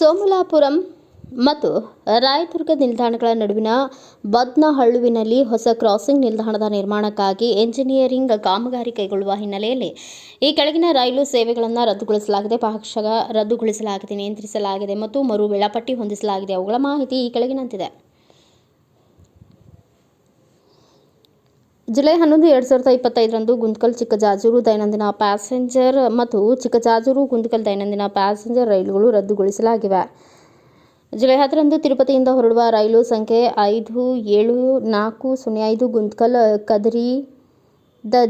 ಸೋಮಲಾಪುರಂ ಮತ್ತು ರಾಯದುರ್ಗ ನಿಲ್ದಾಣಗಳ ನಡುವಿನ ಬದ್ನಹಳ್ಳುವಿನಲ್ಲಿ ಹೊಸ ಕ್ರಾಸಿಂಗ್ ನಿಲ್ದಾಣದ ನಿರ್ಮಾಣಕ್ಕಾಗಿ ಎಂಜಿನಿಯರಿಂಗ್ ಕಾಮಗಾರಿ ಕೈಗೊಳ್ಳುವ ಹಿನ್ನೆಲೆಯಲ್ಲಿ ಈ ಕೆಳಗಿನ ರೈಲು ಸೇವೆಗಳನ್ನು ರದ್ದುಗೊಳಿಸಲಾಗಿದೆ, ಭಾಗಶಃ ರದ್ದುಗೊಳಿಸಲಾಗಿದೆ, ನಿಯಂತ್ರಿಸಲಾಗಿದೆ ಮತ್ತು ಮರು ವೇಳಾಪಟ್ಟಿ ಹೊಂದಿಸಲಾಗಿದೆ. ಅವುಗಳ ಮಾಹಿತಿ ಈ ಕೆಳಗಿನಂತಿದೆ. ಜುಲೈ 11, 2025ರಂದು ಗುಂತಕಲ್ ಚಿಕ್ಕಜಾಜೂರು ದೈನಂದಿನ ಪ್ಯಾಸೆಂಜರ್ ಮತ್ತು ಚಿಕ್ಕಜಾಜೂರು ಗುಂತಕಲ್ ದೈನಂದಿನ ಪ್ಯಾಸೆಂಜರ್ ರೈಲುಗಳು ರದ್ದುಗೊಳಿಸಲಾಗಿವೆ. ಜುಲೈ 10ರಂದು ತಿರುಪತಿಯಿಂದ ಹೊರಡುವ ರೈಲು ಸಂಖ್ಯೆ 57405 ಗುಂತಕಲ್ ಕದರಿ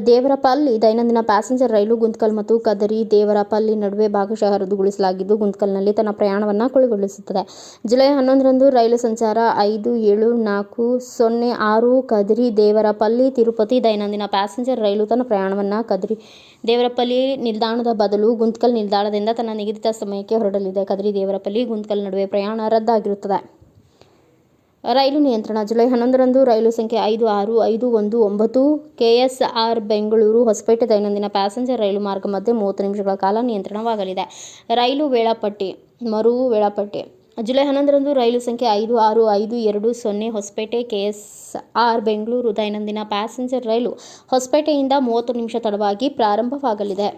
ದೇವರಪಲ್ಲಿ ದೈನಂದಿನ ಪ್ಯಾಸೆಂಜರ್ ರೈಲು ಗುಂತಕಲ್ ಮತ್ತು ಕದರಿ ದೇವರಪಲ್ಲಿ ನಡುವೆ ಭಾಗಶಃ ರದ್ದುಗೊಳಿಸಲಾಗಿದ್ದು, ಗುಂತಕಲ್ನಲ್ಲಿ ತನ್ನ ಪ್ರಯಾಣವನ್ನು ಕೊನೆಗೊಳಿಸುತ್ತದೆ. ಜುಲೈ 11ರಂದು ರೈಲು ಸಂಚಾರ 57406 ಕದರಿ ದೇವರಪಲ್ಲಿ ತಿರುಪತಿ ದೈನಂದಿನ ಪ್ಯಾಸೆಂಜರ್ ರೈಲು ತನ್ನ ಪ್ರಯಾಣವನ್ನು ಕದರಿ ದೇವರಪಲ್ಲಿ ನಿಲ್ದಾಣದ ಬದಲು ಗುಂತಕಲ್ ನಿಲ್ದಾಣದಿಂದ ತನ್ನ ನಿಗದಿತ ಸಮಯಕ್ಕೆ ಹೊರಡಲಿದೆ. ಕದರಿ ದೇವರಪಲ್ಲಿ ಗುಂತಕಲ್ ನಡುವೆ ಪ್ರಯಾಣ ರದ್ದಾಗಿರುತ್ತದೆ. ರೈಲು ನಿಯಂತ್ರಣ. ಜುಲೈ 11ರಂದು ರೈಲು ಸಂಖ್ಯೆ 56519 ಕೆಎಸ್ಆರ್ ಬೆಂಗಳೂರು ಹೊಸಪೇಟೆ ದೈನಂದಿನ ಪ್ಯಾಸೆಂಜರ್ ರೈಲು ಮಾರ್ಗ ಮಧ್ಯೆ 30 ನಿಮಿಷಗಳ ಕಾಲ ನಿಯಂತ್ರಣವಾಗಲಿದೆ. ರೈಲು ವೇಳಾಪಟ್ಟಿ ಮರು ವೇಳಾಪಟ್ಟಿ. ಜುಲೈ 11ರಂದು ರೈಲು ಸಂಖ್ಯೆ 56520 ಹೊಸಪೇಟೆ ಕೆಎಸ್ಆರ್ ಬೆಂಗಳೂರು ದೈನಂದಿನ ಪ್ಯಾಸೆಂಜರ್ ರೈಲು ಹೊಸಪೇಟೆಯಿಂದ 30 ನಿಮಿಷ ತಡವಾಗಿ ಪ್ರಾರಂಭವಾಗಲಿದೆ.